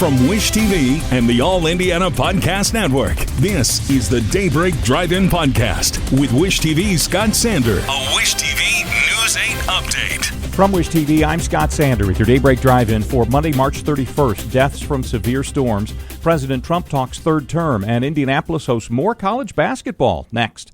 From Wish TV and the All Indiana Podcast Network, this is the Daybreak Drive-In Podcast with Wish TV's Scott Sander. A Wish TV News 8 update. From Wish TV, I'm Scott Sander with your Daybreak Drive-In for Monday, March 31st. Deaths from severe storms. President Trump talks third term, and Indianapolis hosts more college basketball. Next.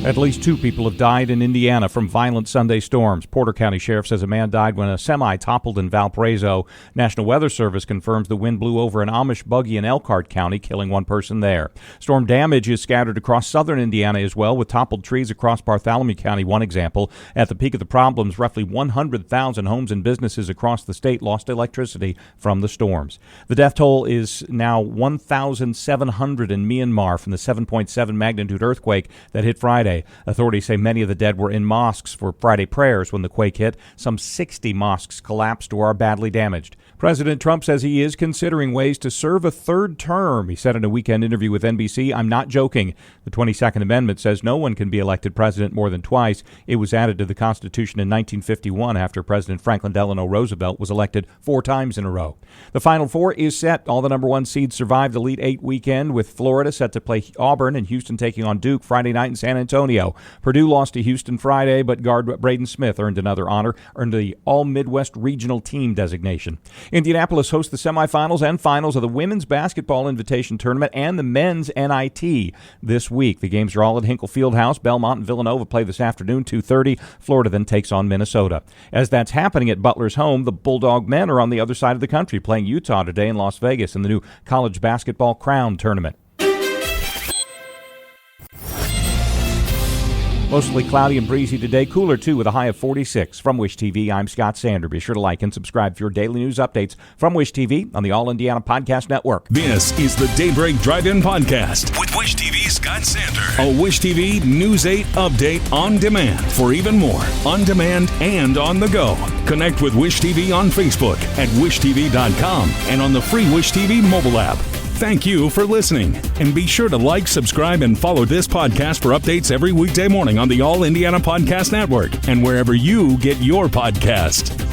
At least 2 people have died in Indiana from violent Sunday storms. Porter County Sheriff says a man died when a semi toppled in Valparaiso. National Weather Service confirms the wind blew over an Amish buggy in Elkhart County, killing 1 person there. Storm damage is scattered across southern Indiana as well, with toppled trees across Bartholomew County, one example. At the peak of the problems, roughly 100,000 homes and businesses across the state lost electricity from the storms. The death toll is now 1,700 in Myanmar from the 7.7 magnitude earthquake that hit Friday. Authorities say many of the dead were in mosques for Friday prayers when the quake hit. Some 60 mosques collapsed or are badly damaged. President Trump says he is considering ways to serve a third term. He said in a weekend interview with NBC, "I'm not joking." The 22nd Amendment says no one can be elected president more than twice. It was added to the Constitution in 1951 after President Franklin Delano Roosevelt was elected 4 times in a row. The Final Four is set. All the number 1 seeds survived the Elite 8 weekend, with Florida set to play Auburn and Houston taking on Duke Friday night in San Antonio. Purdue lost to Houston Friday, but guard Braden Smith earned another honor, earned the All-Midwest Regional Team designation. Indianapolis hosts the semifinals and finals of the Women's Basketball Invitation Tournament and the Men's NIT this week. The games are all at Hinkle Fieldhouse. Belmont and Villanova play this afternoon, 2:30. Florida then takes on Minnesota. As that's happening at Butler's home, the Bulldog men are on the other side of the country, playing Utah today in Las Vegas in the new College Basketball Crown Tournament. Mostly cloudy and breezy today. Cooler, too, with a high of 46. From Wish TV, I'm Scott Sander. Be sure to like and subscribe for your daily news updates from Wish TV on the All Indiana Podcast Network. This is the Daybreak Drive-In Podcast with Wish TV's Scott Sander. A Wish TV News 8 update on demand. For even more, on demand and on the go. Connect with Wish TV on Facebook at wishtv.com and on the free Wish TV mobile app. Thank you for listening, and be sure to like, subscribe, and follow this podcast for updates every weekday morning on the All Indiana Podcast Network and wherever you get your podcast.